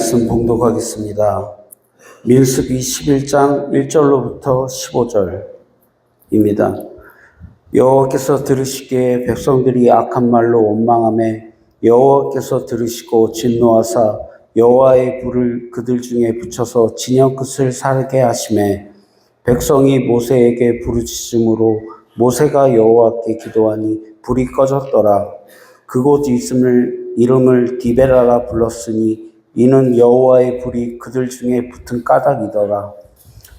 말씀 봉독하겠습니다. 민수기 11장 1절로부터 15절입니다. 여호와께서 들으시기에 백성들이 악한 말로 원망하매 여호와께서 들으시고 진노하사 여호와의 불을 그들 중에 붙여서 진영 끝을 살게 하시매 백성이 모세에게 부르짖음으로 모세가 여호와께 기도하니 불이 꺼졌더라. 그곳 이름을 디베라라 불렀으니 이는 여호와의 불이 그들 중에 붙은 까닭이더라.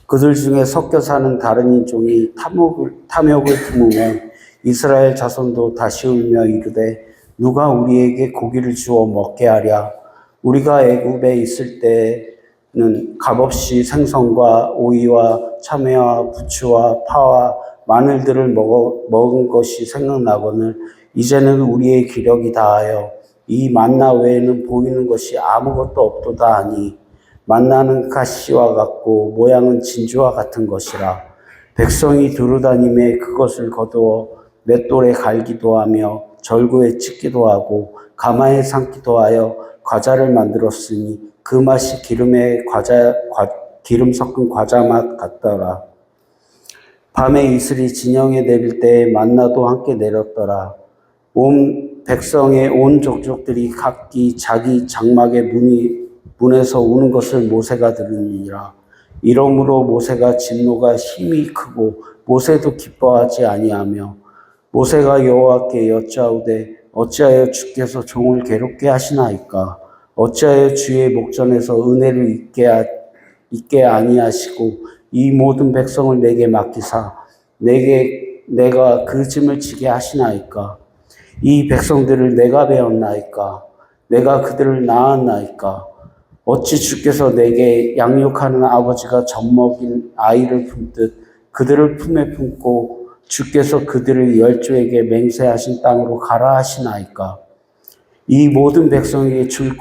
그들 중에 섞여 사는 다른 인종이 탐욕을 품으며 이스라엘 자손도 다시 울며 이르되 누가 우리에게 고기를 주어 먹게 하랴. 우리가 애굽에 있을 때는 값없이 생선과 오이와 참외와 부추와 파와 마늘들을 먹은 것이 생각나거늘 이제는 우리의 기력이 다하여 이 만나 외에는 보이는 것이 아무것도 없도다 하니 만나는 가시와 같고 모양은 진주와 같은 것이라. 백성이 두루다니며 그것을 거두어 맷돌에 갈기도 하며 절구에 찢기도 하고 가마에 삶기도 하여 과자를 만들었으니 그 맛이 기름 섞은 과자 맛 같더라. 밤에 이슬이 진영에 내릴 때에 만나도 함께 내렸더라. 온 백성의 온 족족들이 각기 자기 장막의 문에서 우는 것을 모세가 들으니라. 이러므로 모세가 진노가 힘이 크고 모세도 기뻐하지 아니하며 모세가 여호와께 여짜오되 어찌하여 주께서 종을 괴롭게 하시나이까. 어찌하여 주의 목전에서 은혜를 잊게 아니하시고 이 모든 백성을 내게 맡기사 내가 그 짐을 지게 하시나이까. 이 백성들을 내가 배웠나이까. 내가 그들을 낳았나이까. 어찌 주께서 내게 양육하는 아버지가 젖먹인 아이를 품듯 그들을 품에 품고 주께서 그들을 열조에게 맹세하신 땅으로 가라 하시나이까. 이 모든 백성에게 줄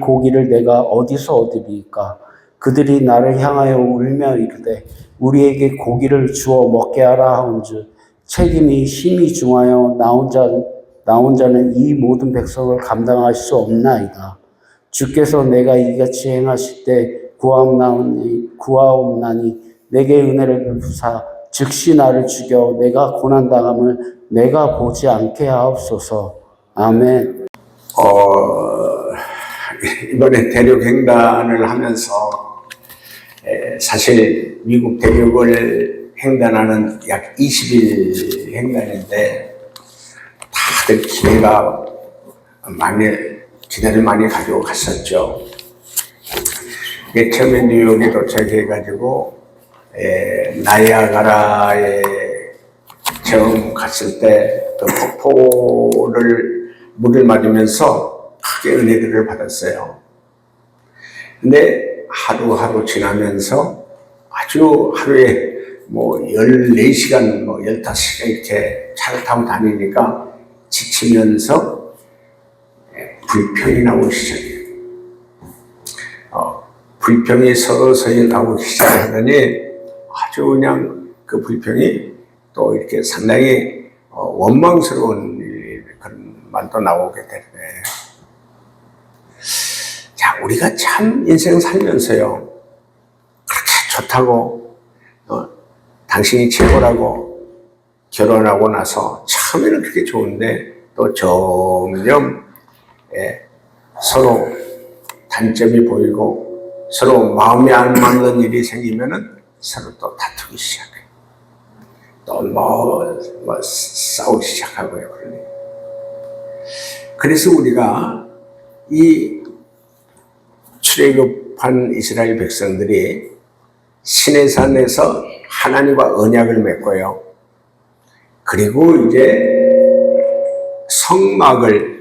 고기를 내가 어디서 얻으리이까. 그들이 나를 향하여 울며 이르되 우리에게 고기를 주어 먹게 하라 하온즉 책임이 힘이 중하여 나온 자는 이 모든 백성을 감당할 수 없나이다. 주께서 내가 이같이 행하실 때 구하옵나니 내게 은혜를 베푸사 즉시 나를 죽여 내가 고난당함을 내가 보지 않게 하옵소서. 아멘. 이번에 대륙횡단을 하면서 사실 미국 대륙을 횡단하는 약 20일 횡단인데 다들 기대를 많이 가지고 갔었죠. 처음에 뉴욕에 도착해가지고 나이아가라에 처음 갔을 때 또 물을 맞으면서 크게 은혜들을 받았어요. 근데 하루하루 지나면서 아주 하루에 14시간, 15시간 이렇게 차를 타고 다니니까 지치면서 불평이 나오기 시작해요. 불평이 서서히 나오기 시작하더니 아주 그냥 그 불평이 또 이렇게 상당히 원망스러운 그런 말도 나오게 되네. 자, 우리가 참 인생 살면서요, 그렇게 좋다고, 당신이 최고라고 결혼하고 나서 처음에는 그렇게 좋은데 또 점점 서로 단점이 보이고 서로 마음이 안 맞는 일이 생기면은 서로 또 다투기 시작해요. 또 싸우기 시작하고요. 그래서 우리가 이 출애굽한 이스라엘 백성들이 시내산에서 하나님과 언약을 맺고요. 그리고 이제 성막을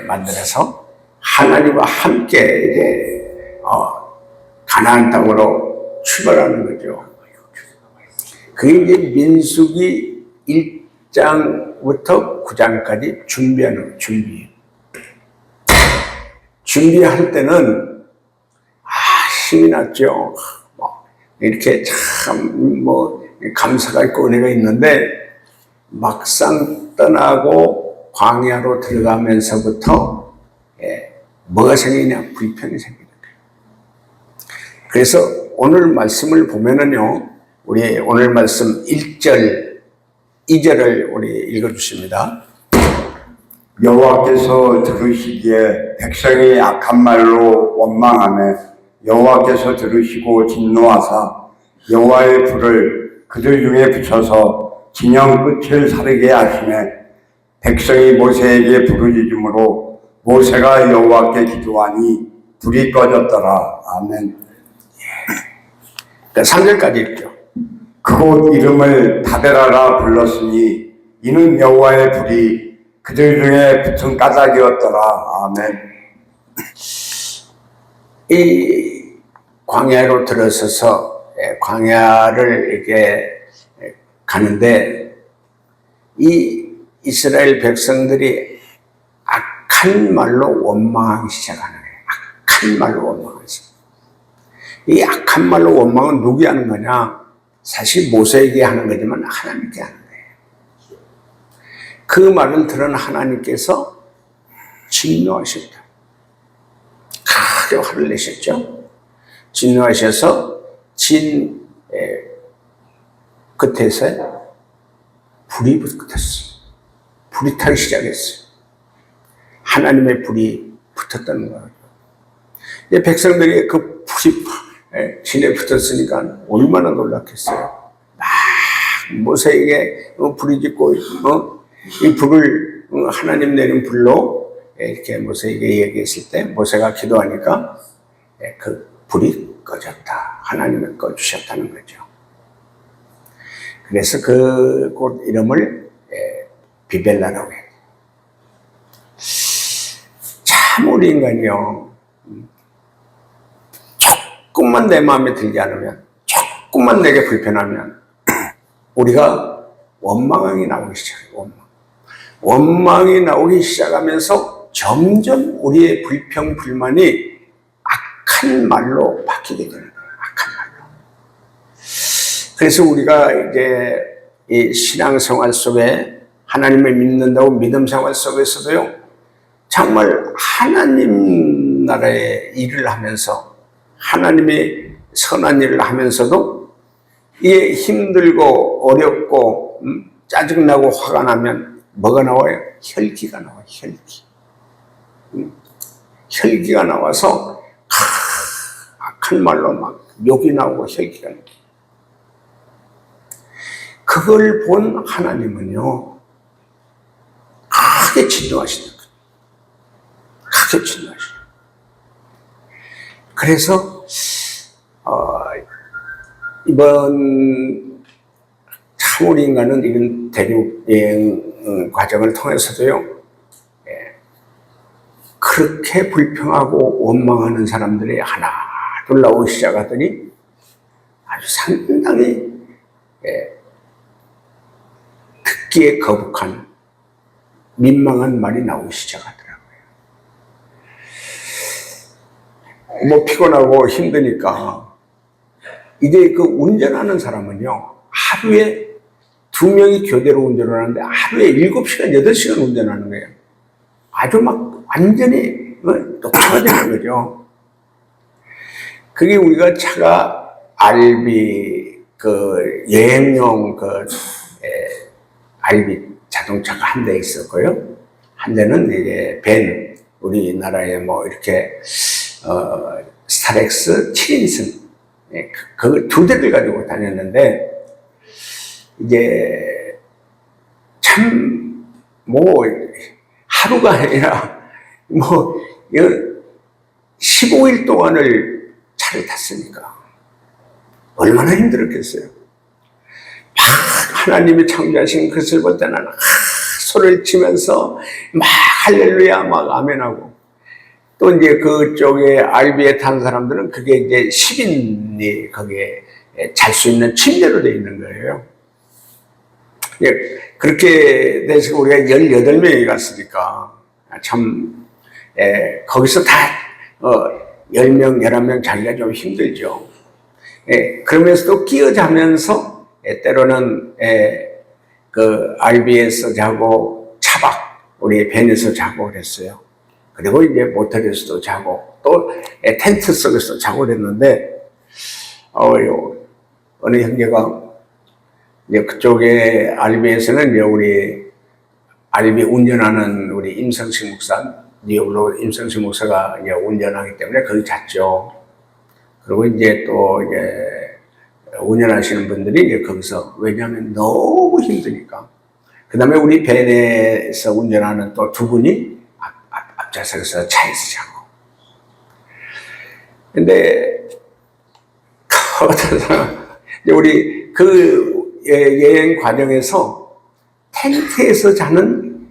만들어서 하나님과 함께 이제 가나안 땅으로 출발하는 거죠. 그게 이제 민수기 1장부터 9장까지 준비하는 준비. 준비할 때는 힘이 났죠. 이렇게 참 감사가 있고 은혜가 있는데 막상 떠나고 광야로 들어가면서부터 뭐가 생기냐? 불평이 생기는 거예요. 그래서 오늘 말씀을 보면은요, 우리 오늘 말씀 1절, 2절을 우리 읽어주십니다. 여호와께서 들으시기에 백성이 악한 말로 원망하며 여호와께서 들으시고 진노하사 여호와의 불을 그들 중에 붙여서 진영 끝을 사르게 하시매 백성이 모세에게 부르짖음으로 모세가 여호와께 기도하니 불이 꺼졌더라. 아멘. 3절까지 읽죠. 그곳 이름을 다베라라 불렀으니 이는 여호와의 불이 그들 중에 붙은 까닭이었더라. 아멘. 이 광야로 들어서서 광야를 이렇게 가는데 이 이스라엘 백성들이 악한 말로 원망하기 시작하는 거예요. 악한 말로 원망하기 시작. 이 악한 말로 원망은 누구 하는 거냐? 사실 모세에게 하는 거지만 하나님께 하는 거예요. 그 말을 들은 하나님께서 진노하셨다. 크게 화를 내셨죠. 진노하셔서 진 끝에서 불이 붙었어요. 불이 타기 시작했어요. 하나님의 불이 붙었다는 거예요. 이제 백성들이 그 불이 진에 붙었으니까 얼마나 놀랐겠어요. 막 모세에게 불이 짓고 이 불을 하나님 내린 불로 이렇게 모세에게 얘기했을 때 모세가 기도하니까 그 불이 꺼졌다. 하나님을 꺼주셨다는 거죠. 그래서 그 곳 이름을 비벨라라고 해요. 참 우리 인간이요. 조금만 내 마음에 들지 않으면, 조금만 내게 불편하면 우리가 원망이 나오기 시작해요. 원망이 나오기 시작하면서 점점 우리의 불평, 불만이 악한 말로 바뀌게 되는 거예요. 악한 말로. 그래서 우리가 이제 이 신앙생활 속에 하나님을 믿는다고 믿음 생활 속에서도요, 정말 하나님 나라의 일을 하면서 하나님의 선한 일을 하면서도 이게 힘들고 어렵고 짜증나고 화가 나면 뭐가 나와요? 혈기가 나와요. 혈기. 혈기가 나와서 악한 말로 막 욕이 나오고 혈기가 나와요. 그걸 본 하나님은요, 크게 진노하시는 거예요. 크게 진노하시는 거예요. 그래서 이번 참 우리 인간은 이런 대륙 여행 과정을 통해서도요, 그렇게 불평하고 원망하는 사람들이 하나 둘 나오기 시작하더니 아주 상당히 듣기에 거북한 민망한 말이 나오기 시작하더라고요. 뭐 피곤하고 힘드니까 이제 그 운전하는 사람은요, 하루에 2명이 교대로 운전을 하는데 하루에 7시간, 8시간 운전하는 거예요. 아주 막 완전히 똑똑해지는 거죠. 그게 우리가 차가 RB 그 여행용 RB 자동차가 한 대 있었고요. 한 대는 이제 벤, 우리나라에 뭐 이렇게 스타렉스 7인승 그 2대를 가지고 다녔는데, 이제 참 뭐 하루가 아니라 뭐 15일 동안을 차를 탔으니까 얼마나 힘들었겠어요. 막 하나님이 창조하신 것을 볼 때는 소리를 치면서 막 할렐루야 막 아멘하고, 또 이제 그쪽에 RB에 탄 사람들은 그게 이제 10인이 거기에 잘 수 있는 침대로 되어 있는 거예요. 그렇게 돼서 우리가 18명이 갔으니까 참 거기서 다 10명, 11명 자기가 좀 힘들죠. 그러면서도 끼어자면서 때로는 그 RB에서 자고 차박, 우리 벤에서 자고 그랬어요. 그리고 이제 모텔에서도 자고 또 텐트 속에서 자고 그랬는데 어느 형제가 이제 그쪽에 알비에서는 이제 우리 알비 운전하는 우리 임성식 목사, 뉴욕으로 임성식 목사가 이제 운전하기 때문에 거기 잤죠. 그리고 이제 또 이제 운전하시는 분들이 이제 거기서, 왜냐하면 너무 힘드니까. 그 다음에 우리 밴에서 운전하는 또 두 분이 앞좌석에서 차에서 자고. 근데 우리 그 여행 과정에서 텐트에서 자는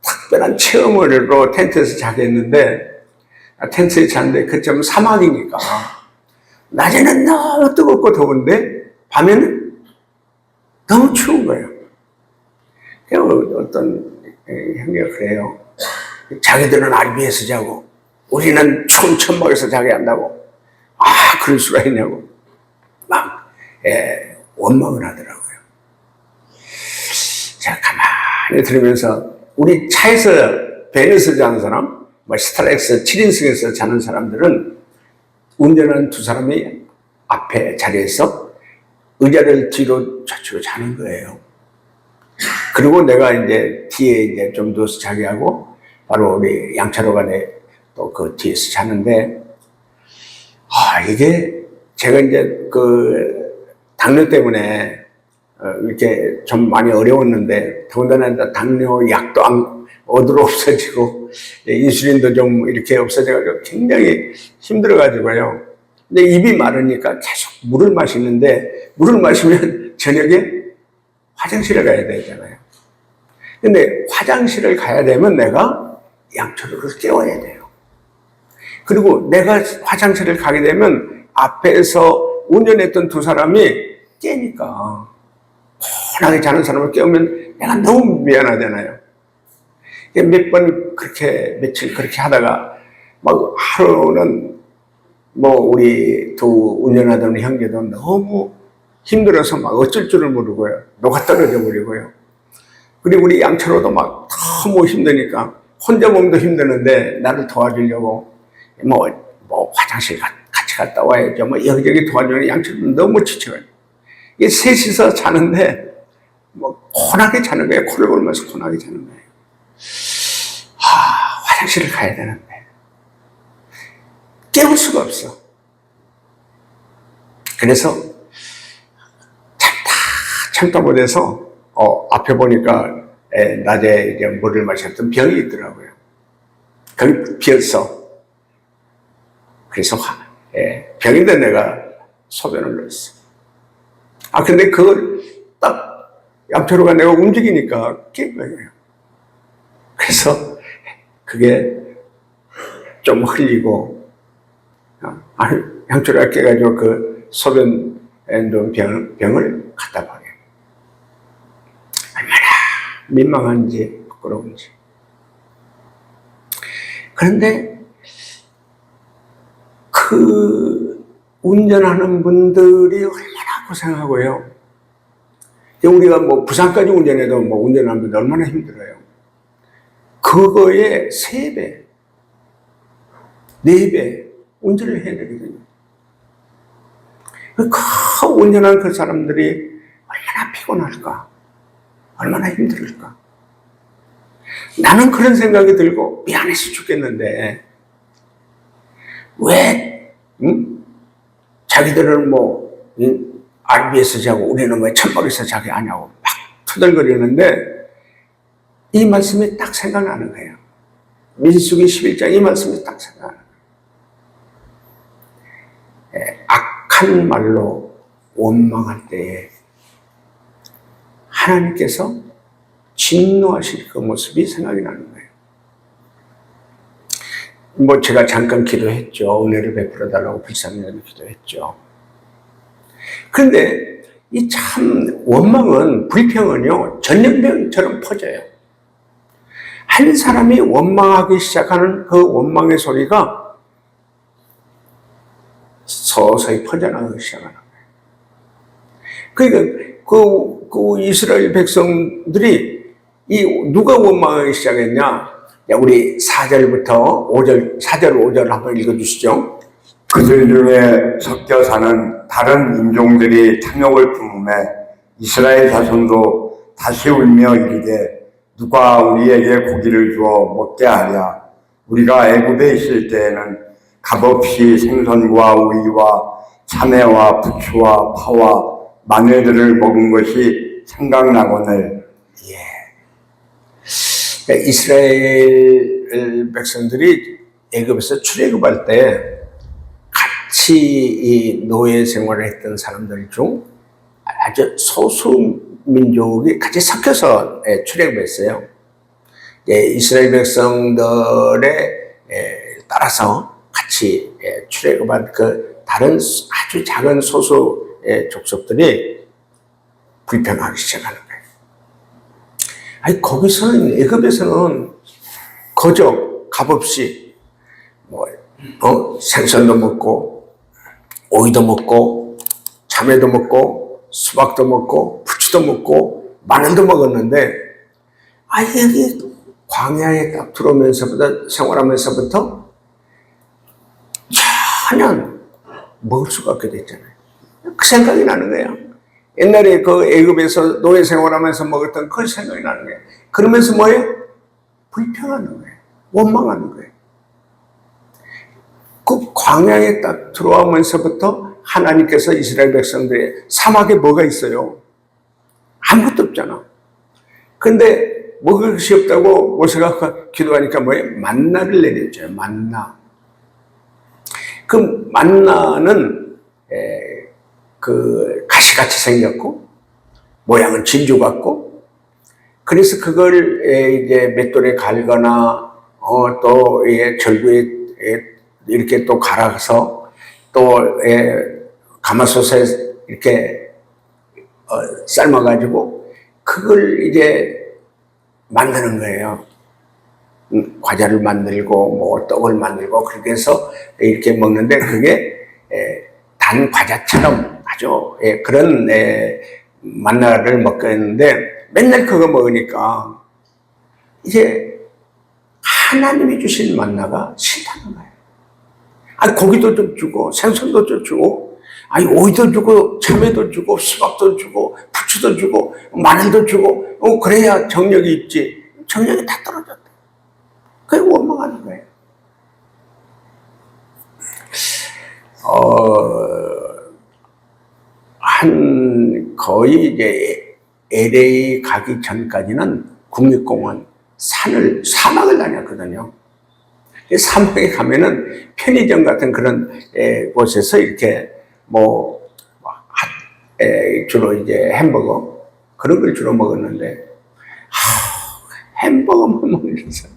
특별한 체험으로 텐트에서 자게 했는데, 텐트에 자는데 그쯤 사막이니까 낮에는 너무 뜨겁고 더운데 밤에는 너무 추운 거예요. 어떤 형제가 그래요. 자기들은 알비에서 자고 우리는 추운 천막에서 자게 한다고. 그럴 수가 있냐고 막 원망을 하더라고요. 제가 가만히 들으면서 우리 차에서 밴에서 자는 사람, 스타렉스 7인승에서 자는 사람들은 운전하는 두 사람이 앞에 자리에서 의자를 뒤로 좌측으로 자는 거예요. 그리고 내가 이제 뒤에 이제 좀 누워서 자게 하고 바로 우리 양차로 간에 또 그 뒤에서 자는데, 이게 제가 이제 그 당뇨 때문에 이렇게 좀 많이 어려웠는데, 더군다나 당뇨 약도 어디로 없어지고 인슐린도 좀 이렇게 없어져가지고 굉장히 힘들어가지고요. 근데 입이 마르니까 계속 물을 마시는데, 물을 마시면 저녁에 화장실에 가야 되잖아요. 근데 화장실을 가야 되면 내가 양초를 깨워야 돼요. 그리고 내가 화장실을 가게 되면 앞에서 운전했던 두 사람이 깨니까, 편하게 자는 사람을 깨우면 내가 너무 미안하잖아요. 몇 번 그렇게, 며칠 그렇게 하다가, 막 하루는 우리 두 운전하던 형제도 너무 힘들어서 막 어쩔 줄을 모르고요. 녹아 떨어져 버리고요. 그리고 우리 양철호도 막 너무 힘드니까 혼자 몸도 힘드는데 나를 도와주려고 화장실 같이 갔다 와야죠. 여기저기 도와주는 양철호도 너무 지쳐요. 이게 셋이서 자는데 곤하게 자는 거예요. 코를 골면서 곤하게 자는 거예요. 화장실을 가야 되는데 깨울 수가 없어. 그래서 참다 못해서 앞에 보니까 낮에 이제 물을 마셨던 병이 있더라고요. 거기 비었어. 그래서 병인데 내가 소변을 넣었어. 근데 그걸 딱 양초로가 내가 움직이니까 깬 거예요. 그래서 그게 좀 흘리고, 양초로가 깨가지고 그 소변 넣은 병을 갖다 버려요. 얼마나 민망한지 부끄러운지. 그런데 그 운전하는 분들이 얼마나 고생하고요. 우리가 부산까지 운전해도 운전하는 분들 얼마나 힘들어요. 그거에 3배, 4배 운전을 해야 되거든요. 그 운전하는 그 사람들이 얼마나 피곤할까, 얼마나 힘들을까. 나는 그런 생각이 들고 미안해서 죽겠는데, 왜 자기들은 RB에서 자고 우리는 왜 천막에서 자기 하냐고 막 투덜거리는데, 이 말씀이 딱 생각나는 거예요. 민수기 11장 이 말씀이 딱 생각나는 거예요. 악한 말로 원망할 때에 하나님께서 진노하실 그 모습이 생각이 나는 거예요. 제가 잠깐 기도했죠. 은혜를 베풀어 달라고 불쌍히 기도했죠. 그런데 이 참 원망은, 불평은요, 전염병처럼 퍼져요. 한 사람이 원망하기 시작하는 그 원망의 소리가 서서히 퍼져나가기 시작하는 거예요. 그러니까 그 이스라엘 백성들이 누가 원망하기 시작했냐? 우리 4절부터 5절, 4절, 5절 한번 읽어주시죠. 그들 중에 섞여 사는 다른 인종들이 탐욕을 품음에 이스라엘 자손도 다시 울며 이르되 누가 우리에게 고기를 주어 먹게 하랴. 우리가 애굽에 있을 때에는 값없이 생선과 우리와 참외와 부추와 파와 마늘들을 먹은 것이 생각나거늘. 이스라엘 백성들이 애굽에서 출애굽할 때 같이 이 노예 생활을 했던 사람들 중 아주 소수 민족이 같이 섞여서 출애굽했어요. 이스라엘 백성들에 따라서 같이 출애굽한 그 다른 아주 작은 소수 족속들이 불평하기 시작하는 거예요. 아니 거기서는 애굽에서는 거저 값없이 생선도 먹고 오이도 먹고 참외도 먹고 수박도 먹고 부추도 먹고 마늘도 먹었는데 여기 광야에 딱 들어오면서부터 생활하면서부터 전혀 먹을 수가 없게 됐잖아요. 그 생각이 나는 거예요. 옛날에 그 애굽에서 노예 생활하면서 먹었던 그 생각이 나는 거예요. 그러면서 뭐예요? 불평하는 거예요. 원망하는 거예요. 그 광야에 딱 들어오면서부터 하나님께서 이스라엘 백성들의 사막에 뭐가 있어요? 아무것도 없잖아. 근데 먹을 것이 없다고 모세가 기도하니까 뭐예요? 만나를 내려줘요. 만나. 그 만나는 그 가시같이 생겼고 모양은 진주 같고 그래서 그걸 이제 맷돌에 갈거나 또 절구에 이렇게 또 갈아서 또 가마솥에 이렇게 삶아가지고 그걸 이제 만드는 거예요. 과자를 만들고 뭐 떡을 만들고 그렇게 해서 이렇게 먹는데 그게 단 과자처럼 아주 그런 만나를 먹겠는데 맨날 그거 먹으니까 이제 하나님이 주신 만나가 싫다는 거예요. 고기도 좀 주고 생선도 좀 주고 오이도 주고 참외도 주고 수박도 주고 부추도 주고 마늘도 주고 그래야 정력이 있지. 정력이 다 떨어졌다. 그게 원망하는 거예요. 거의 이제 LA 가기 전까지는 국립공원 사막을 다녔거든요. 사막에 가면은 편의점 같은 그런 곳에서 이렇게 주로 이제 햄버거 그런 걸 주로 먹었는데 햄버거만 먹면서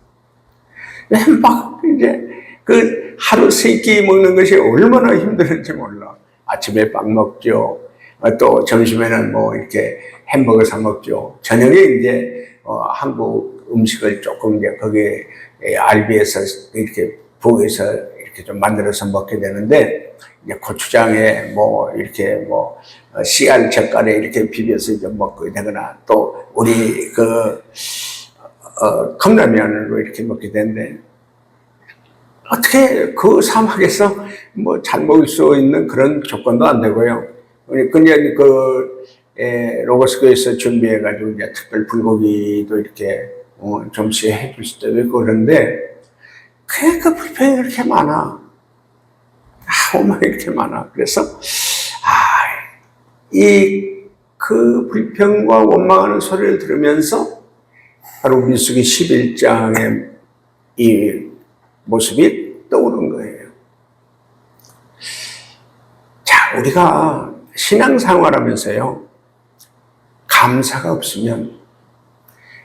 햄버거 이제 그 하루 3끼 먹는 것이 얼마나 힘들었는지 몰라. 아침에 빵 먹죠. 또 점심에는 이렇게 햄버거 사 먹죠. 저녁에 이제 한국 음식을 조금 이제 거기에 알비에서 이렇게 부에서 이렇게 좀 만들어서 먹게 되는데 이제 고추장에 이렇게 씨알 젓갈에 이렇게 비벼서 이제 먹게 되거나 또 우리 컵라면으로 이렇게 먹게 되는데 어떻게 그 사막에서 잘 먹을 수 있는 그런 조건도 안 되고요. 그냥 로고스교에서 준비해가지고 이제 특별 불고기도 이렇게 좀씩 해줄 수도 있고 그런데 그 불평이 그렇게 많아. 원망이 이렇게 많아. 그래서 그 불평과 원망하는 소리를 들으면서 바로 민수기 11장의 이 모습이 떠오른 거예요. 자, 우리가 신앙생활하면서요, 감사가 없으면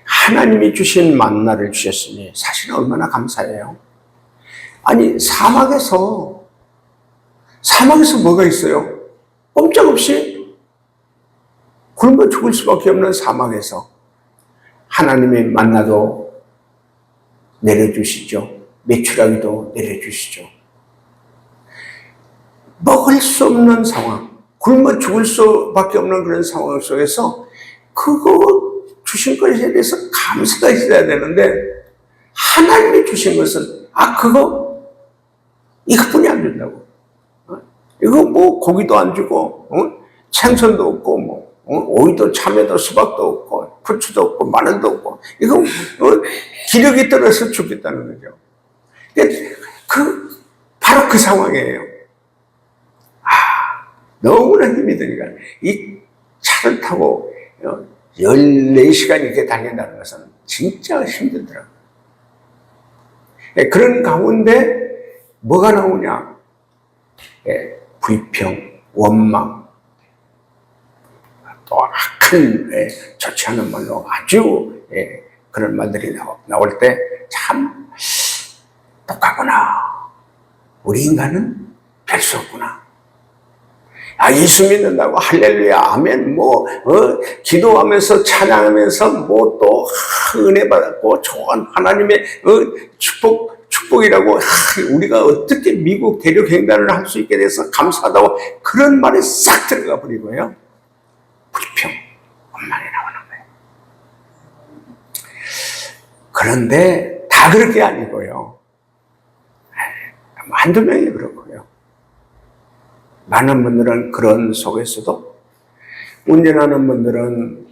하나님이 주신 만나를 주셨으니 사실 얼마나 감사해요. 아니, 사막에서 뭐가 있어요? 꼼짝없이 굶어 죽을 수밖에 없는 사막에서 하나님의 만나도 내려주시죠. 메추라기도 내려주시죠. 먹을 수 없는 상황, 굶어 죽을 수밖에 없는 그런 상황 속에서 그거 주신 것에 대해서 감사가 있어야 되는데 하나님이 주신 것은, 이것뿐이 안 준다고. 이거 뭐 고기도 안 주고, 생선도 없고, 오이도 참외도 수박도 없고, 부추도 없고, 마늘도 없고, 이거 기력이 떨어서 죽겠다는 거죠. 바로 그 상황이에요. 너무나 힘이 드니까 이 차를 타고 14시간 이렇게 달린다는 것은 진짜 힘들더라고요. 그런 가운데 뭐가 나오냐? 불평, 원망, 또 악한, 좋지 않은 말로 아주 그런 말들이 나올 때 참 똑같구나. 우리 인간은 별 수 없구나. 예수 믿는다고 할렐루야 아멘 기도하면서 찬양하면서 또 은혜 받았고 좋은 하나님의 축복이라고 우리가 어떻게 미국 대륙 횡단을 할 수 있게 돼서 감사하다고 그런 말에 싹 들어가 버리고요. 불평, 원망이 나오는 거예요. 그런데 다 그럴 게 아니고요. 한두 명이 그렇고요. 많은 분들은 그런 속에서도 운전하는 분들은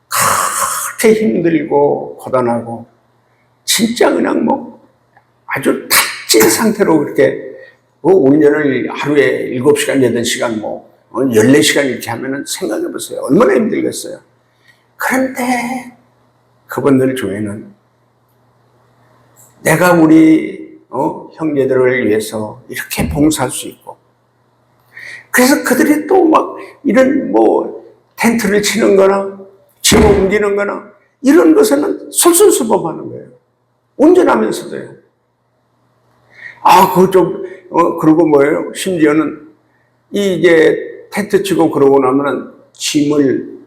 그렇게 힘들고 고단하고 진짜 그냥 아주 탁진 상태로 그렇게 운전을 하루에 7시간, 8시간 14시간 이렇게 하면은 생각해 보세요. 얼마나 힘들겠어요. 그런데 그분들 중에는 내가 우리 형제들을 위해서 이렇게 봉사할 수 있고 그래서 그들이 또 이런 텐트를 치는 거나 짐 옮기는 거나 이런 것에는 솔선수범하는 거예요. 운전하면서도요. 그리고 뭐예요? 심지어는 이제 텐트 치고 그러고 나면은 짐을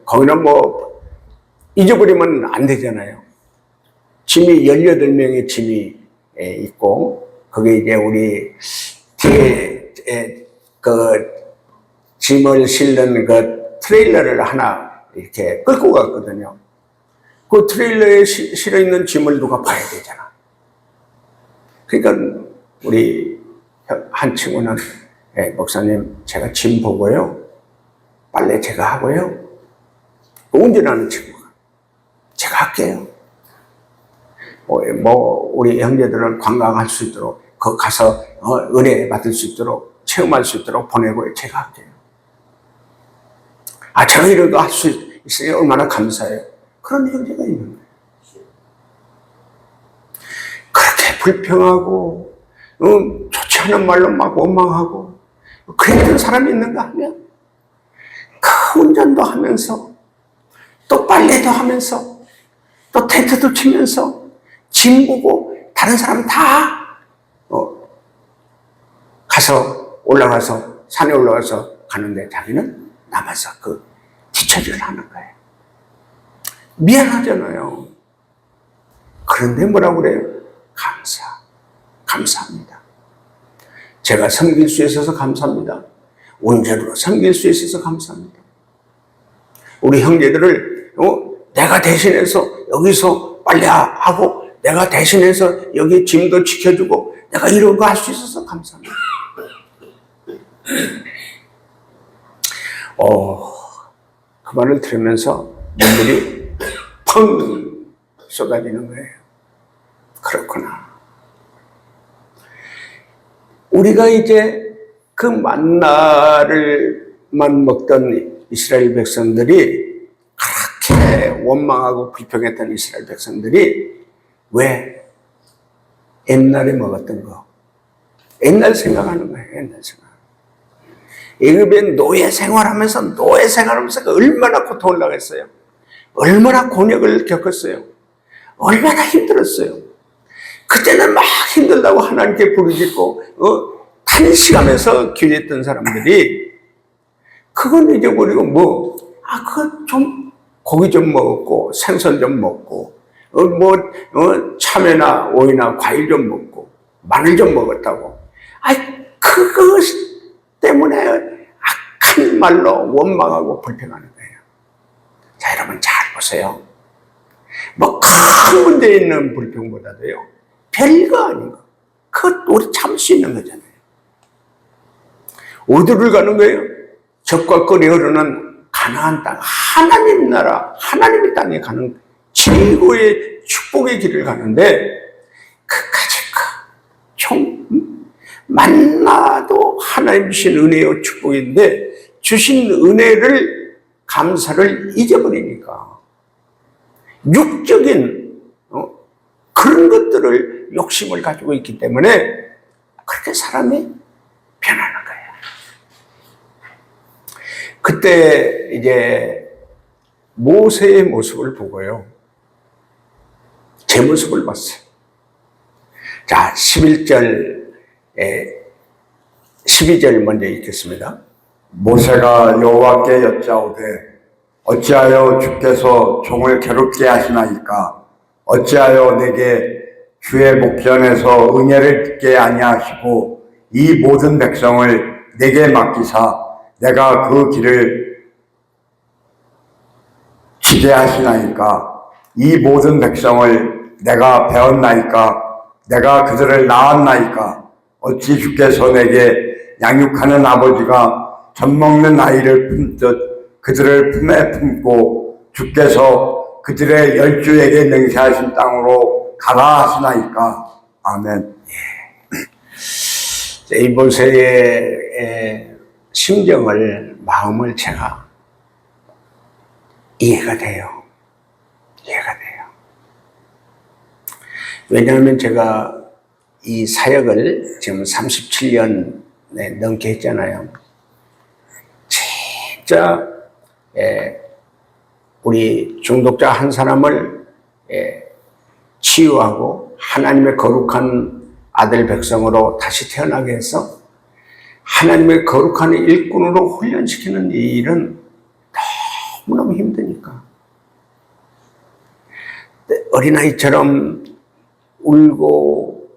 거기나 잊어버리면 안 되잖아요. 짐이 18명의 짐이 있고 거기에 이제 우리 뒤에 짐을 실는 트레일러를 하나 이렇게 끌고 갔거든요. 그 트레일러에 실어 있는 짐을 누가 봐야 되잖아. 그러니까 우리 한 친구는 목사님 제가 짐 보고요. 빨래 제가 하고요. 운전하는 친구가 제가 할게요. 우리 형제들은 관광할 수 있도록 거기 가서 은혜 받을 수 있도록 체험할 수 있도록 보내고 제가 할게요. 제가 이런 거 할 수 있으니 얼마나 감사해요. 그런 형제가 있는 거예요. 그렇게 불평하고 좋지 않은 말로 원망하고 그랬던 사람이 있는가 하면 그 운전도 하면서 또 빨래도 하면서 또 텐트도 치면서 짐 보고 다른 사람 다 산에 올라가서 가는데 자기는 남아서 뒤처리를 하는 거예요. 미안하잖아요. 그런데 뭐라고 그래요? 감사합니다. 제가 섬길 수 있어서 감사합니다. 운전으로 섬길 수 있어서 감사합니다. 우리 형제들을 내가 대신해서 여기서 빨래하고 내가 대신해서 여기 짐도 지켜주고 내가 이런 거 할 수 있어서 감사합니다. 그 말을 들으면서 눈물이 펑 쏟아지는 거예요. 그렇구나. 우리가 이제 그 만나를만 먹던 이스라엘 백성들이 그렇게 원망하고 불평했던 이스라엘 백성들이 왜 옛날에 먹었던 거 옛날 생각하는 거예요. 옛날 생각. 애굽에 노예 생활하면서 얼마나 고통을 당했어요. 얼마나 곤욕을 겪었어요. 얼마나 힘들었어요. 그때는 막 힘들다고 하나님께 부르짖고 탄식하면서 기도했던 사람들이 그건 잊어버리고 고기 좀 먹었고 생선 좀 먹고 참외나 오이나 과일 좀 먹고 마늘 좀 먹었다고. 그것 때문에 악한 말로 원망하고 불평하는 거예요. 자, 여러분 잘 보세요. 뭐 큰 문제 있는 불평보다도요, 별거 아닌 거. 그것 우리 참을 수 있는 거잖아요. 어디를 가는 거예요? 적과 꿀이 흐르는 가나안 땅, 하나님 나라, 하나님의 땅에 가는 최고의 축복의 길을 가는데, 그까짓 만나도 하나님 주신 은혜요 축복인데, 주신 은혜를 감사를 잊어버리니까 육적인 그런 것들을 욕심을 가지고 있기 때문에 그렇게 사람이 변하는 거예요. 그때 이제 모세의 모습을 보고요, 제 모습을 봤어요. 자, 11절, 12절 먼저 읽겠습니다. 모세가 여호와께 여짜오되 어찌하여 주께서 종을 괴롭게 하시나이까? 어찌하여 내게 주의 목전에서 은혜를 듣게 아니하시고 이 모든 백성을 내게 맡기사 내가 그 길을 지게 하시나이까? 이 모든 백성을 내가 배웠나이까? 내가 그들을 낳았나이까? 어찌 주께서 내게 양육하는 아버지가 젖 먹는 아이를 품듯 그들을 품에 품고 주께서 그들의 열주에게 맹세하신 땅으로 가라 하시나이까? 아멘. 이 모세의 심정을, 마음을 제가 이해가 돼요. 이해가 돼요. 왜냐하면 제가 이 사역을 지금 37년 넘게 했잖아요. 진짜 우리 중독자 한 사람을 치유하고 하나님의 거룩한 아들 백성으로 다시 태어나게 해서 하나님의 거룩한 일꾼으로 훈련시키는 이 일은 너무너무 힘드니까. 어린아이처럼 울고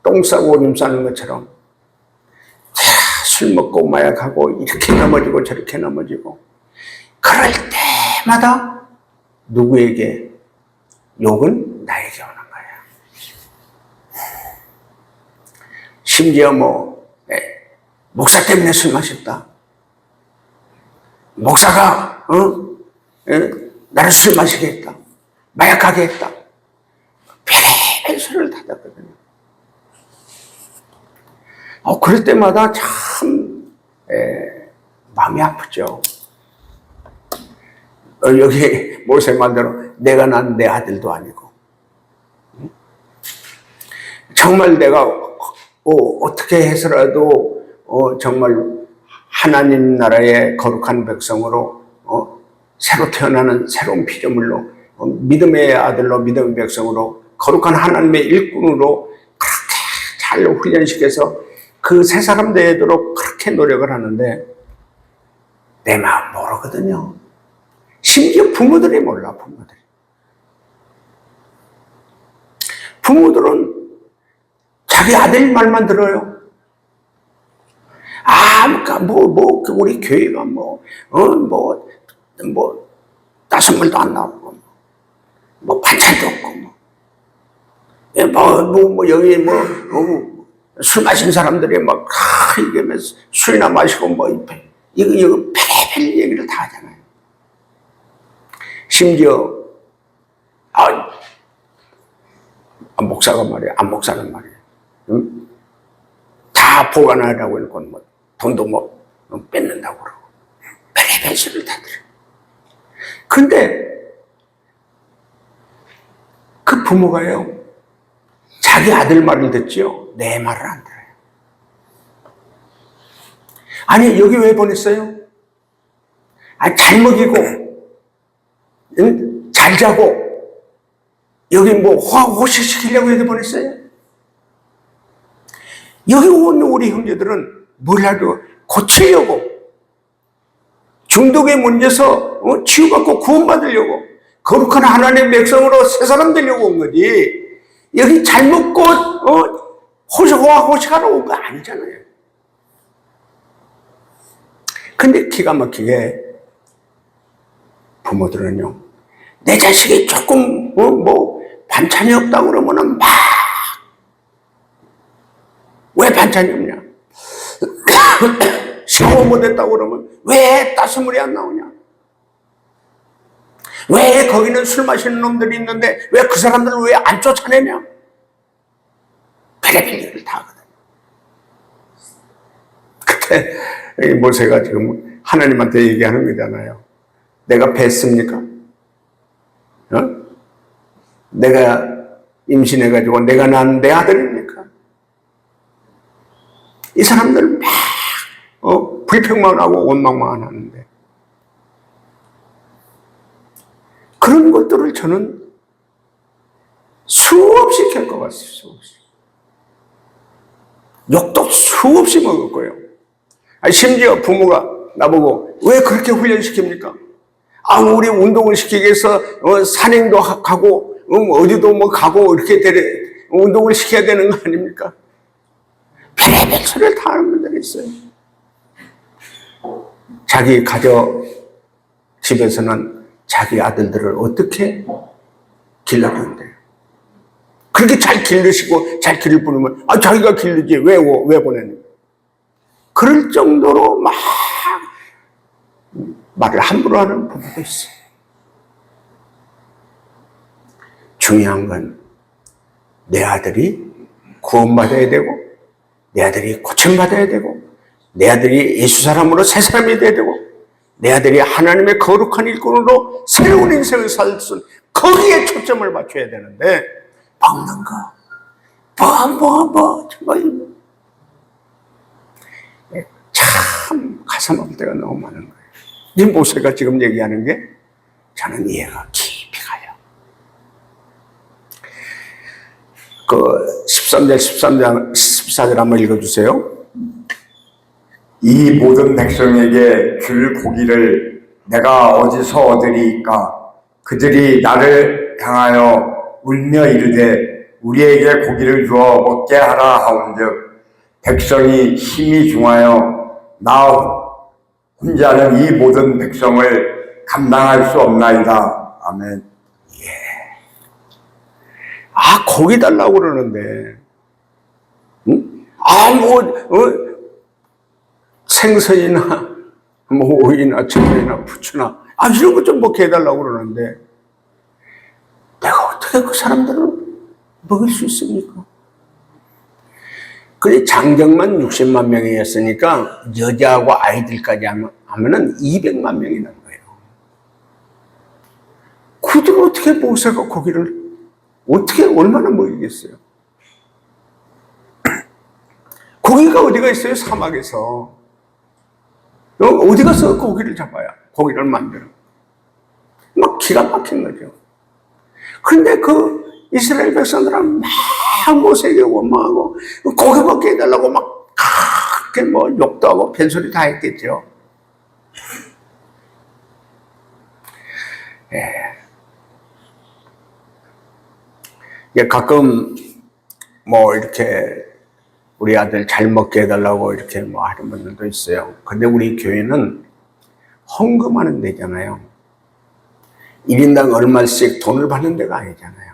똥 싸고 오줌 싸는 것처럼 술 먹고 마약하고 이렇게 넘어지고 저렇게 넘어지고 그럴 때마다 누구에게? 욕은 나에게 오는 거야. 심지어 목사 때문에 술 마셨다. 목사가 나를 술 마시게 했다. 마약하게 했다. 별의별 소리를 다 듣거든요. 그럴 때마다 참 마음이 아프죠. 여기 모세 말대로 내가 난 내 아들도 아니고 정말 내가 어떻게 해서라도 정말 하나님 나라의 거룩한 백성으로 새로 태어나는 새로운 피조물로 믿음의 아들로 믿음의 백성으로 거룩한 하나님의 일꾼으로 그렇게 잘 훈련시켜서 그 새 사람 되도록 그렇게 노력을 하는데 내 마음 모르거든요. 심지어 부모들이 몰라. 부모들은 자기 아들 말만 들어요. 우리 교회가 따순물도 안 나오고, 반찬도 없고, 여기 술 마신 사람들이 이게 술이나 마시고 이거 별의별 얘기를 다 하잖아요. 심지어, 목사가 말이야, 안 목사는 말이야. 다 보관하라고 해놓고, 돈도 뺏는다고 그러고, 별의별 소리를 다 들어요. 근데, 그 부모가요, 자기 아들 말을 듣지요, 내 말을 안 들어요. 아니, 여기 왜 보냈어요? 잘 먹이고, 잘 자고, 여기 호식시키려고 여기 보냈어요? 여기 온 우리 형제들은 뭘 하려고? 고치려고. 중독에 문제서 치유받고 구원받으려고. 거룩한 하나님의 백성으로 새 사람 되려고 온 거지. 여기 잘 먹고, 호식하러 온 거 아니잖아요. 근데 기가 막히게 부모들은요, 내 자식이 조금 뭐 반찬이 없다고 그러면은 막 왜 반찬이 없냐? 샤워 못했다고 그러면 왜 따스물이 안 나오냐? 왜 거기는 술 마시는 놈들이 있는데 왜 그 사람들을 왜 안 쫓아내냐? 별의별 일을 다 하거든. 그때 모세가 지금 하나님한테 얘기하는 거잖아요. 내가 뱄습니까? 내가 임신해가지고 내가 낳은 내 아들입니까? 이 사람들 막 불평만 하고 원망만 하는데 그런 것들을 저는 수없이 겪어봤어요. 수없이. 욕도 수없이 먹었고요. 심지어 부모가 나보고 왜 그렇게 훈련시킵니까? 우리 운동을 시키기 위해서 산행도 가고 어디도 뭐 가고 이렇게 운동을 시켜야 되는 거 아닙니까? 별의별 소리를 다 하는 분들이 있어요. 자기 집에서는 자기 아들들을 어떻게 길러주는데요? 그렇게 잘 기르시고 잘 기를 뿐이면 자기가 기르지 왜 보내는? 그럴 정도로 막 말을 함부로 하는 부부도 있어요. 중요한 건 내 아들이 구원받아야 되고 내 아들이 고침받아야 되고 내 아들이 예수 사람으로 새 사람이 돼야 되고 내 아들이 하나님의 거룩한 일꾼으로 새로운 인생을 살 수 있는 거기에 초점을 맞춰야 되는데 먹는 거 정말 참 가슴 아플 때가 너무 많은 거예요. 이 모세가 지금 얘기하는 게 저는 이해가 깊이 가요. 그 14절 한번 읽어주세요. 이 모든 백성에게 줄 고기를 내가 어디서 얻으리이까? 그들이 나를 향하여 울며 이르되 우리에게 고기를 주어 먹게 하라 하온즉 백성이 힘이 중하여 나 혼자는 이 모든 백성을 감당할 수 없나이다. 아멘. 고기 달라고 그러는데 응? 생선이나 오이나 채소나 부추나 이런 것 좀 먹게 해달라고 그러는데 내가 어떻게 그 사람들을 먹일 수 있습니까? 그래 장정만 60만 명이었으니까 여자하고 아이들까지 하면은 200만 명이 난 거예요. 그들 어떻게 모세가 고기를 어떻게 얼마나 먹이겠어요? 고기가 어디가 있어요? 사막에서. 어디 가서 고기를 잡아야 고기를 만들어. 막 기가 막힌 거죠. 그런데 그 이스라엘 백성들은 막 모세에게 원망하고 고기 먹게 해달라고 막 그렇게 뭐 욕도 하고 벤소리 다 했겠죠. 가끔 뭐 이렇게 우리 아들 잘 먹게 해달라고 이렇게 뭐 하는 분들도 있어요. 근데 우리 교회는 헌금하는 데잖아요. 1인당 얼마씩 돈을 받는 데가 아니잖아요.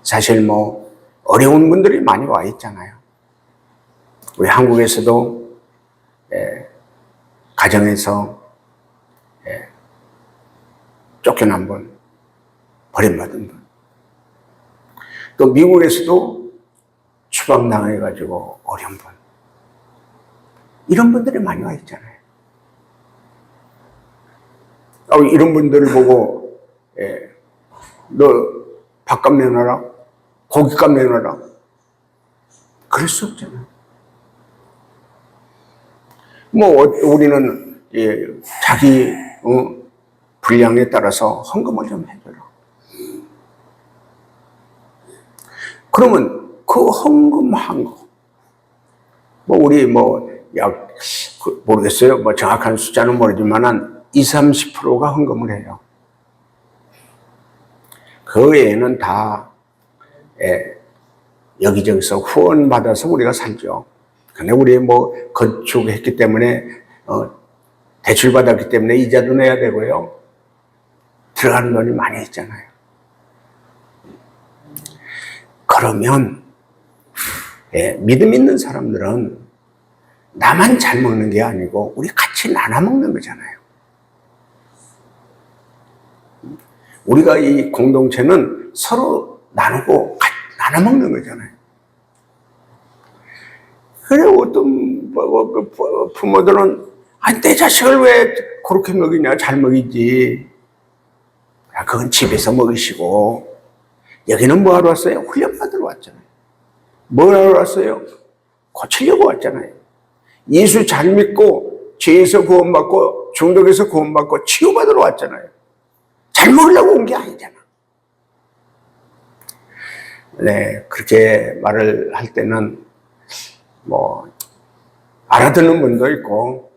사실 뭐 어려운 분들이 많이 와 있잖아요. 우리 한국에서도 가정에서 쫓겨난 분, 버림받은 분, 또 미국에서도 추방당해가지고 어려운 분, 이런 분들이 많이 와 있잖아요. 이런 분들을 보고 너 밥값 내놔라, 고기값 내놔라, 그럴 수 없잖아요. 뭐 우리는 자기 분량에 따라서 헌금을 좀 해줘라. 그러면 그 헌금한 거, 뭐 우리 모르겠어요. 뭐 정확한 숫자는 모르지만은 20-30%가 헌금을 해요. 그 외에는 다 여기저기서 후원 받아서 우리가 살죠. 근데 우리 뭐 건축했기 때문에 대출 받았기 때문에 이자도 내야 되고요. 들어가는 돈이 많이 있잖아요. 그러면 믿음 있는 사람들은 나만 잘 먹는 게 아니고 우리 같이 나눠 먹는 거잖아요. 우리가 이 공동체는 서로 나누고 나눠 먹는 거잖아요. 그래 어떤 부모들은 내 자식을 왜 그렇게 먹이냐, 잘 먹이지. 그건 집에서 먹이시고 여기는 뭐하러 왔어요? 훈련 받으러 왔잖아요. 뭘 하러 왔어요? 고치려고 왔잖아요. 예수 잘 믿고 죄에서 구원받고 중독에서 구원받고 치유받으러 왔잖아요. 잘 먹으려고 온 게 아니잖아. 네, 그렇게 말을 할 때는 뭐 알아듣는 분도 있고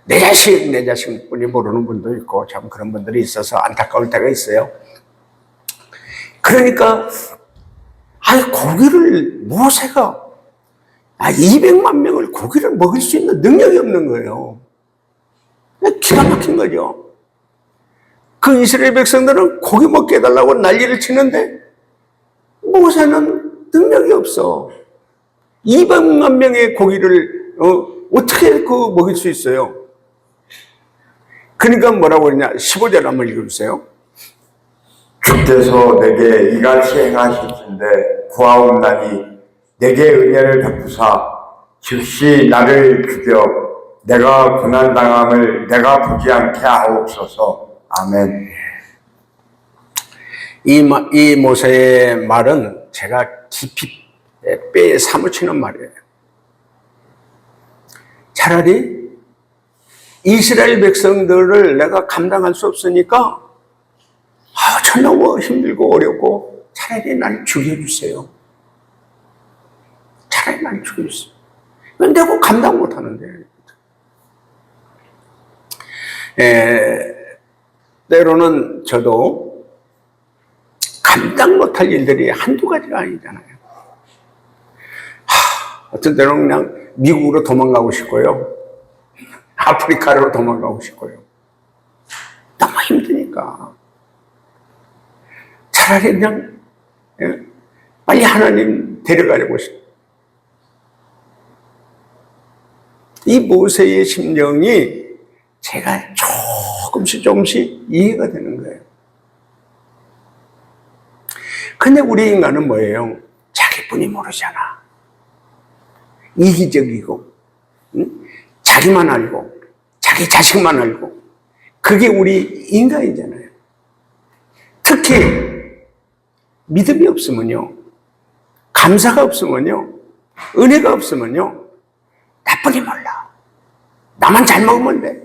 내 자식 뿐이 모르는 분도 있고 참 그런 분들이 있어서 안타까울 때가 있어요. 그러니까 고기를 모세가 200만 명을 고기를 먹일 수 있는 능력이 없는 거예요. 기가 막힌 거죠. 그 이스라엘 백성들은 고기 먹게 해달라고 난리를 치는데 모세는 능력이 없어. 200만 명의 고기를 어떻게 먹일 수 있어요? 그러니까 뭐라고 그러냐? 15절 한번 읽어주세요. 주께서 내게 이같이 행하실진대 구하옵나니 내게 은혜를 베푸사 즉시 나를 죽여 내가 고난당함을 내가 보지 않게 하옵소서. 아멘. 이 모세의 말은 제가 깊이 뼈에 사무치는 말이에요. 차라리 이스라엘 백성들을 내가 감당할 수 없으니까 저 너무 힘들고 어렵고 차라리 날 죽여주세요. 차라리 날 죽여주세요. 내가 감당 못하는데. 때로는 저도 감당 못할 일들이 한두 가지가 아니잖아요. 어떤 때는 그냥 미국으로 도망가고 싶고요. 아프리카로 도망가고 싶고요. 너무 힘드니까. 차라리 그냥 빨리 하나님 데려가려고 싶어요. 이 모세의 심정이 제가 조금씩 이해가 되는 거예요. 근데 우리 인간은 뭐예요? 자기뿐이 모르잖아. 이기적이고, 자기만 알고, 자기 자식만 알고, 그게 우리 인간이잖아요. 특히 믿음이 없으면요, 감사가 없으면요, 은혜가 없으면요, 나뿐이 몰라. 나만 잘 먹으면 돼.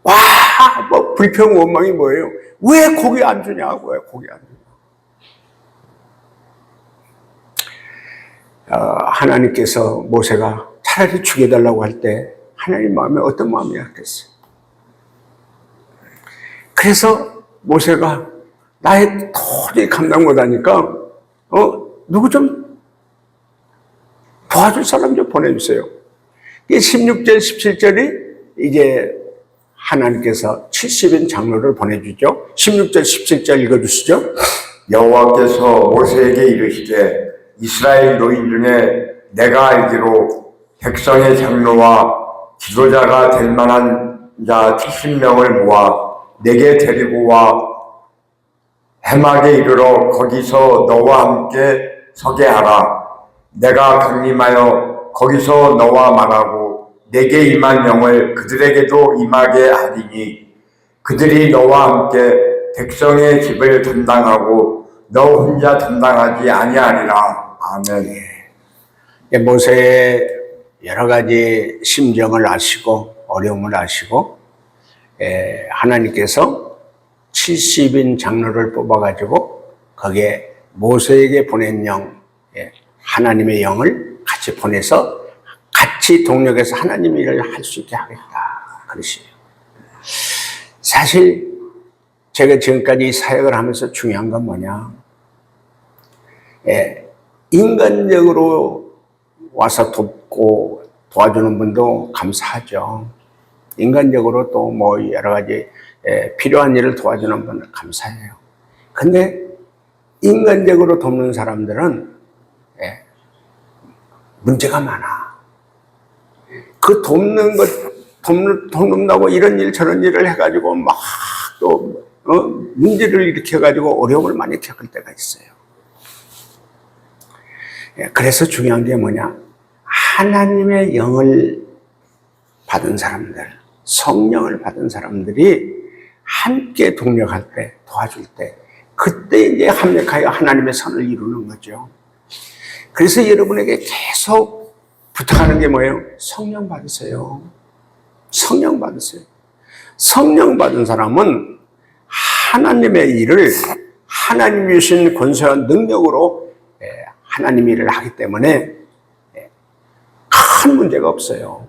와, 불평 원망이 뭐예요? 왜 고기 안 주냐고, 왜 고기 안 주냐. 하나님께서 모세가 차라리 죽여달라고 할 때 하나님 마음에 어떤 마음이었겠어요? 그래서 모세가 나의 도저히 감당 못하니까 누구 좀 도와줄 사람 좀 보내주세요. 16절 17절이 이제 하나님께서 70인 장로를 보내주죠. 16절 17절 읽어주시죠. 여호와께서 모세에게 이르시되 이스라엘 노인 중에 내가 알기로 백성의 장로와 지도자가 될 만한 자 70명을 모아 내게 데리고 와 해막에 이르러 거기서 너와 함께 서게 하라. 내가 강림하여 거기서 너와 말하고 내게 임한 영을 그들에게도 임하게 하리니 그들이 너와 함께 백성의 집을 담당하고 너 혼자 담당하지 아니하리라. 아멘. 모세의 여러 가지 심정을 아시고 어려움을 아시고 하나님께서 70인 장로를 뽑아가지고 거기에 모세에게 보낸 영, 하나님의 영을 같이 보내서 같이 동력해서 하나님의 일을 할 수 있게 하겠다. 그러시요. 사실 제가 지금까지 사역을 하면서 중요한 건 뭐냐? 인간적으로 와서 돕고 도와주는 분도 감사하죠. 인간적으로 또 뭐 여러 가지 필요한 일을 도와주는 분들 감사해요. 근데 인간적으로 돕는 사람들은 문제가 많아. 그 돕는다고 이런 일 저런 일을 해가지고 막 또 문제를 일으켜가지고 어려움을 많이 겪을 때가 있어요. 그래서 중요한 게 뭐냐? 하나님의 영을 받은 사람들, 성령을 받은 사람들이 함께 동력할 때, 도와줄 때, 그때 이제 합력하여 하나님의 선을 이루는 거죠. 그래서 여러분에게 계속 부탁하는 게 뭐예요? 성령 받으세요. 성령 받으세요. 성령 받은 사람은 하나님의 일을 하나님이 주신 권세와 능력으로 하나님 일을 하기 때문에 큰 문제가 없어요.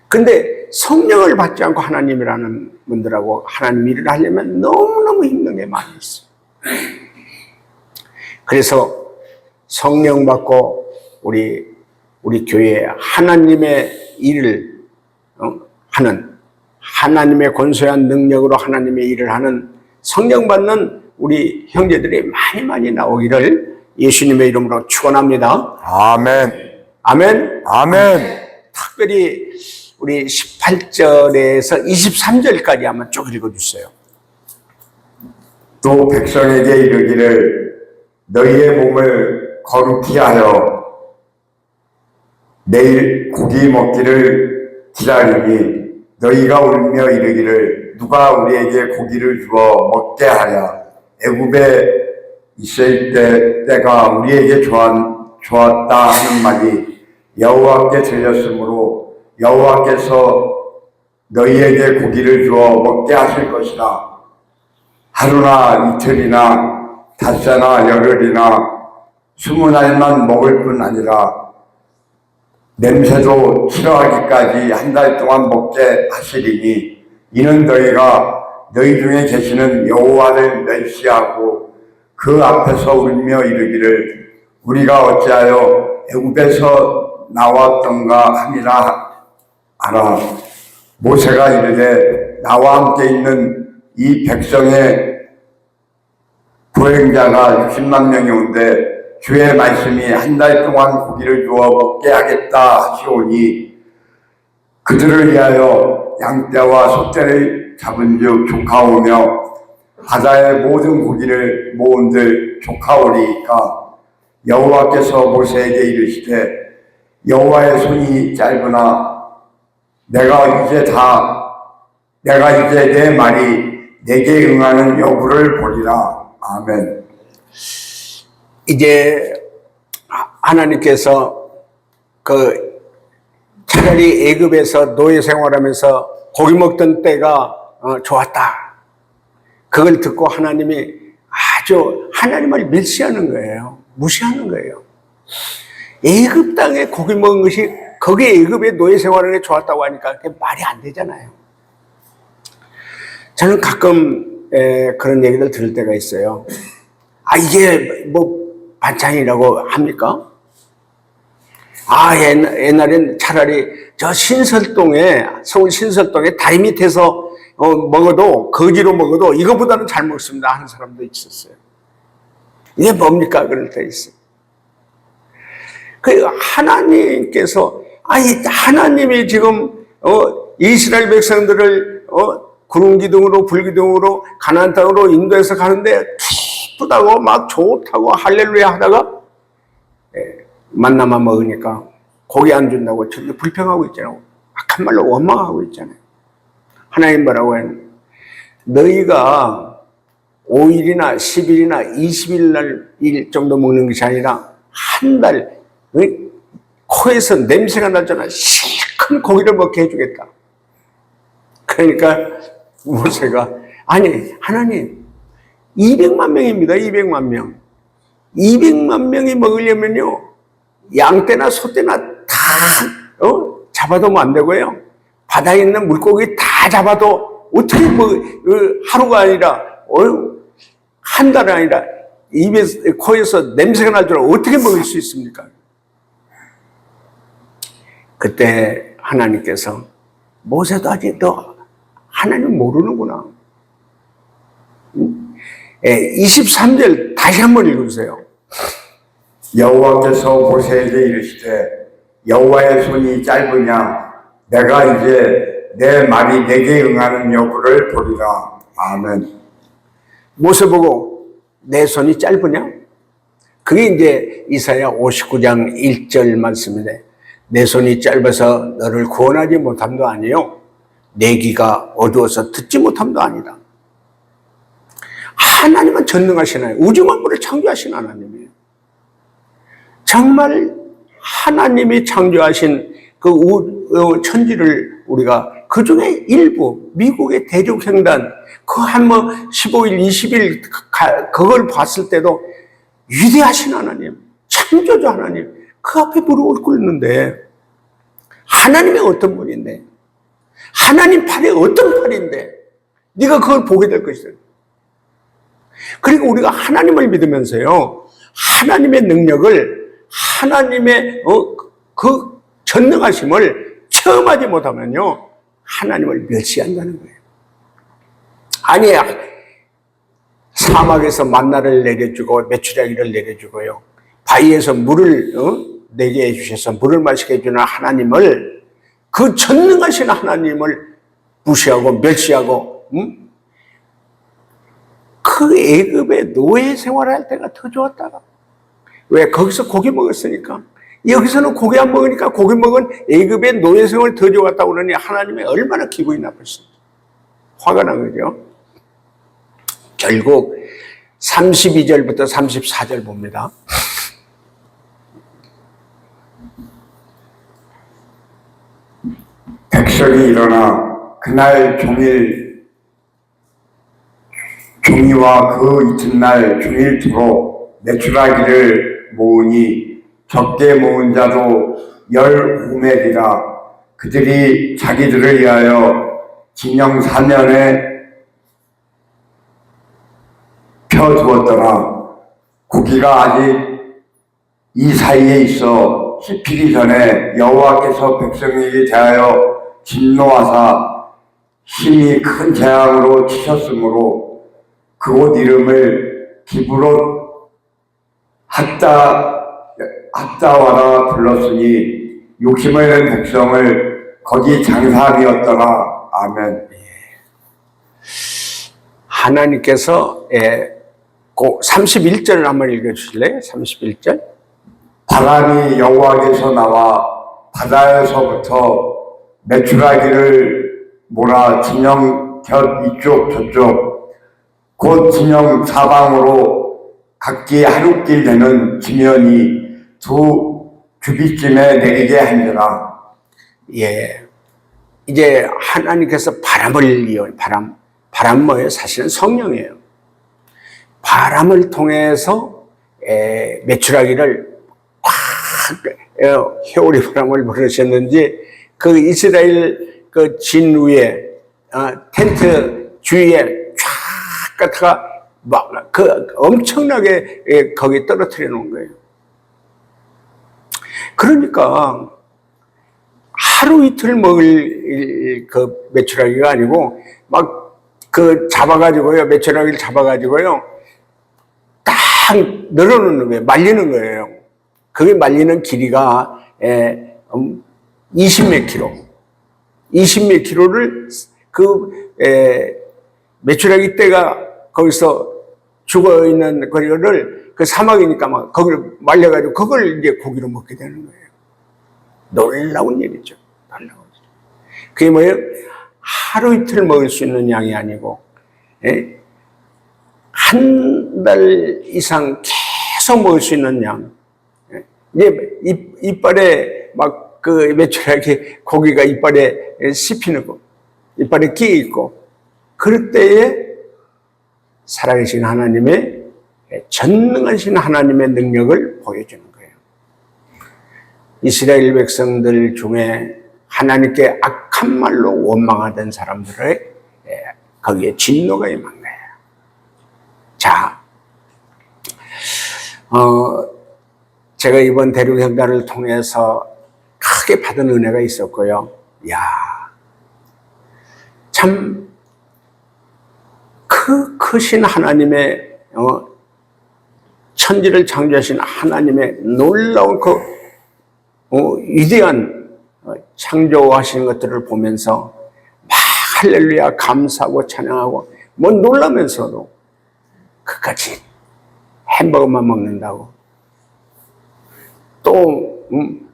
근데 성령을 받지 않고 하나님이라는 분들하고 하나님 일을 하려면 너무너무 힘든 게 많이 있어요. 그래서 성령 받고 우리 교회에 하나님의 일을 하는, 하나님의 권세한 능력으로 하나님의 일을 하는 성령 받는 우리 형제들이 많이 나오기를 예수님의 이름으로 축원합니다. 아멘. 아멘. 아멘. 특별히 우리 18절에서 23절까지 한번 쭉 읽어주세요. 또 백성에게 이르기를 너희의 몸을 거룩히 하여 내일 고기 먹기를 기다리니 너희가 울며 이르기를 누가 우리에게 고기를 주어 먹게 하랴. 애굽에 있을 때가 우리에게 좋았다 하는 말이 여호와께 들렸으므로 여호와께서 너희에게 고기를 주어 먹게 하실 것이라. 하루나 이틀이나 닷새나 열흘이나 20날만 먹을 뿐 아니라 냄새도 싫어하기까지 한 달 동안 먹게 하시리니 이는 너희가 너희 중에 계시는 여호와를 멸시하고 그 앞에서 울며 이르기를 우리가 어찌하여 애굽에서 나왔던가 함이라 하라. 모세가 이르되 나와 함께 있는 이 백성의 보행자가 60만 명이 온데 주의 말씀이 한 달 동안 고기를 주어 먹게 하겠다 하시오니 그들을 위하여 양떼와 소떼를 잡은즉 조카오며 바다의 모든 고기를 모은들 조카오리이까 여호와께서 모세에게 이르시되 여호와의 손이 짧으나 내가 이제 내 말이 내게 응하는 여부를 보리라. 아멘. 이제 하나님께서 차라리 애굽에서 노예 생활하면서 고기 먹던 때가 좋았다. 그걸 듣고 하나님이 아주 하나님을 멸시하는 거예요. 무시하는 거예요. 애굽 땅에 고기 먹은 것이 거기 애굽의 노예 생활하는 게 좋았다고 하니까 그게 말이 안 되잖아요. 저는 가끔 그런 얘기를 들을 때가 있어요. 이게 뭐 반찬이라고 합니까? 옛날엔 차라리 저 서울 신설동에 다리 밑에서 먹어도, 거지로 먹어도 이거보다는 잘 먹습니다 하는 사람도 있었어요. 이게 뭡니까? 그럴 때 있어요. 하나님께서, 하나님이 지금, 이스라엘 백성들을, 구름기둥으로, 불기둥으로, 가나안 땅으로 인도해서 가는데, 기쁘다고, 막 좋다고, 할렐루야 하다가, 만나만 먹으니까, 고기 안 준다고 저렇게 불평하고 있잖아요. 악한 말로 원망하고 있잖아요. 하나님 뭐라고 했냐? 너희가 5일이나 10일이나 20일 일 정도 먹는 것이 아니라, 한 달, 코에서 냄새가 나잖아. 실컷 고기를 먹게 해주겠다. 그러니까 모세가 하나님 200만 명입니다. 200만 명. 200만 명이 먹으려면요 양떼나 소떼나 다 잡아도 안 되고요. 바다에 있는 물고기 다 잡아도 어떻게 하루가 아니라 한 달이 아니라 코에서 냄새가 날 줄 어떻게 먹을 수 있습니까? 그때 하나님께서 모세도 아직 너 하나님 모르는구나. 23절 다시 한번 읽으세요. 여호와께서 모세에게 이르시되 여호와의 손이 짧으냐 내가 이제 내 말이 내게 응하는 여부를 보리라. 아멘. 모세 보고 내 손이 짧으냐? 그게 이제 이사야 59장 1절 말씀인데 내 손이 짧아서 너를 구원하지 못함도 아니요 내 귀가 어두워서 듣지 못함도 아니다. 하나님은 전능하시나요? 우주 만물을 창조하신 하나님이에요. 정말 하나님이 창조하신 그 천지를 우리가 그 중에 일부 미국의 대륙횡단 그 한 뭐 15일 20일 그걸 봤을 때도 위대하신 하나님, 창조주 하나님 그 앞에 무릎을 꿇는데 하나님의 어떤 분인데 하나님 팔이 어떤 팔인데 네가 그걸 보게 될 것이다. 그리고 우리가 하나님을 믿으면서요 하나님의 능력을 하나님의 그 전능하심을 체험하지 못하면요 하나님을 멸시한다는 거예요. 아니야 사막에서 만나를 내려주고 메추라기를 내려주고요 바위에서 물을 내게 해주셔서 물을 마시게 해주는 하나님을 그 전능하신 하나님을 무시하고 멸시하고 그 애굽의 노예 생활할 때가 더 좋았다가 왜 거기서 고기 먹었으니까 여기서는 고기 안 먹으니까 고기 먹은 애굽의 노예 생활이 더 좋았다고 그러니 하나님이 얼마나 기분이 나쁘신지 화가 난 거죠. 결국 32절부터 34절 봅니다. 백성이 일어나 그날 종이와 그 이튿날 종일토록 메추라기를 모으니 적게 모은 자도 15매리라. 그들이 자기들을 위하여 진영 4면에 펴두었더라. 고기가 아직 이 사이에 있어 씹히기 전에 여호와께서 백성에게 대하여 진노하사 심히 큰 재앙으로 치셨으므로 그곳 이름을 기브롯 핫다와라 불렀으니 욕심을 낸 백성을 거기 장사하리었더라. 아멘. 하나님께서 31절을 한번 읽어주실래요? 31절. 바람이 여호와께서 나와 바다에서부터 메추라기를 몰아 진영 곁 이쪽 저쪽 곧 진영 사방으로 각기 하루길 되는 지면이 2규빗쯤에 내리게 하니라. 예. 이제 하나님께서 바람을 바람 뭐예요? 사실은 성령이에요. 바람을 통해서 메추라기를 확 회오리 바람을 불으셨는지 그 이스라엘 그 진 위에 텐트 주위에 쫙 갖다가 막 그 엄청나게 거기 떨어뜨려 놓은 거예요. 그러니까 하루 이틀 먹을 그 메추라기가 아니고 막 그 잡아가지고요 메추라기를 잡아가지고요 딱 늘어놓는 거예요. 말리는 거예요. 그게 말리는 길이가 20몇 킬로를 그 메추라기 떼가 거기서 죽어 있는 거를 그 사막이니까 막 거기를 말려가지고 그걸 이제 고기로 먹게 되는 거예요. 놀라운 일이죠. 놀라운 일. 그게 뭐예요? 하루 이틀 먹을 수 있는 양이 아니고 한 달 이상 계속 먹을 수 있는 양. 이제 이빨에 막 그 메추라기 고기가 이빨에 씹히는 거, 이빨에 끼어 있고 그럴 때에 살아계신 하나님의 전능하신 하나님의 능력을 보여주는 거예요. 이스라엘 백성들 중에 하나님께 악한 말로 원망하던 사람들의 거기에 진노가 임한 거예요. 자, 제가 이번 대륙횡단을 통해서 크게 받은 은혜가 있었고요. 야, 참 그 크신 하나님의 천지를 창조하신 하나님의 놀라운 그 위대한 창조하신 것들을 보면서 막 할렐루야 감사하고 찬양하고 뭐 놀라면서도 그까지 햄버거만 먹는다고 또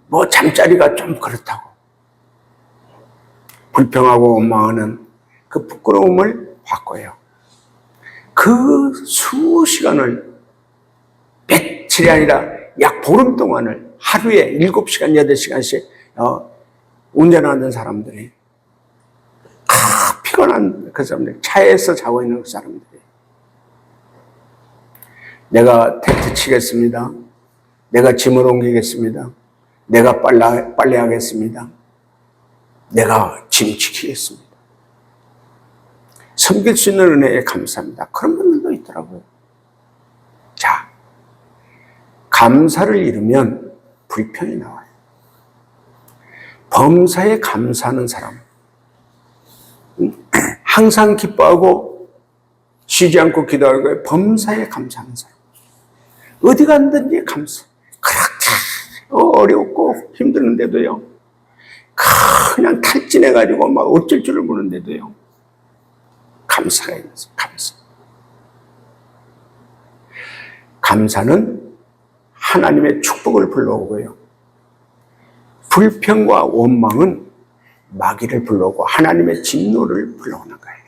뭐 잠자리가 좀 그렇다고 불평하고 원망하는 그 부끄러움을 바꿔요. 그 수시간을 며칠이 아니라 약 보름 동안을 하루에 7시간, 8시간씩 운전하는 사람들이 피곤한 그 사람들, 차에서 자고 있는 그 사람들이 내가 텐트 치겠습니다. 내가 짐을 옮기겠습니다. 내가 빨래하겠습니다. 내가 짐 지키겠습니다. 섬길 수 있는 은혜에 감사합니다. 그런 분들도 있더라고요. 자, 감사를 잃으면 불평이 나와요. 범사에 감사하는 사람, 항상 기뻐하고 쉬지 않고 기도하고 범사에 감사하는 사람, 어디 갔든지 감사. 그렇게 어렵고 힘드는데도요, 그냥 탈진해가지고 막 어쩔 줄을 모르는데도요, 감사가 있어요. 감사. 감사는 하나님의 축복을 불러오고요. 불평과 원망은 마귀를 불러오고 하나님의 진노를 불러오는 거예요.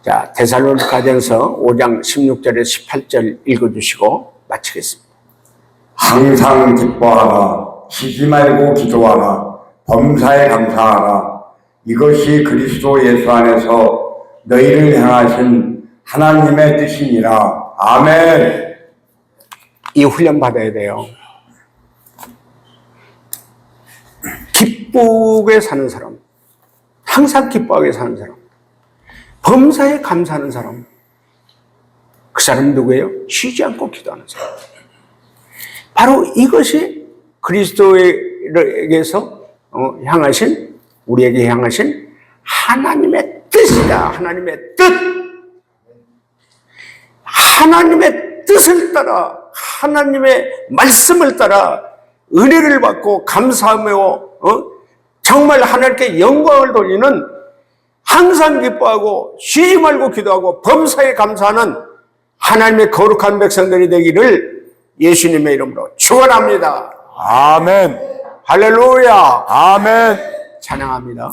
자, 데살로니가전서 5장 16절에서 18절 읽어주시고 마치겠습니다. 항상 기뻐하라. 쉬지 말고 기도하라. 범사에 감사하라. 이것이 그리스도 예수 안에서 너희를 향하신 하나님의 뜻이니라. 아멘. 이 훈련 받아야 돼요. 기쁘게 사는 사람, 항상 기뻐하게 사는 사람, 범사에 감사하는 사람, 그 사람 누구예요? 쉬지 않고 기도하는 사람. 바로 이것이 그리스도에게서 향하신, 우리에게 향하신 하나님의 뜻이다. 하나님의 뜻. 하나님의 뜻을 따라, 하나님의 말씀을 따라 은혜를 받고 감사하며 정말 하나님께 영광을 돌리는, 항상 기뻐하고 쉬지 말고 기도하고 범사에 감사하는 하나님의 거룩한 백성들이 되기를 예수님의 이름으로 축원합니다. 아멘. 할렐루야. 아멘. 찬양합니다.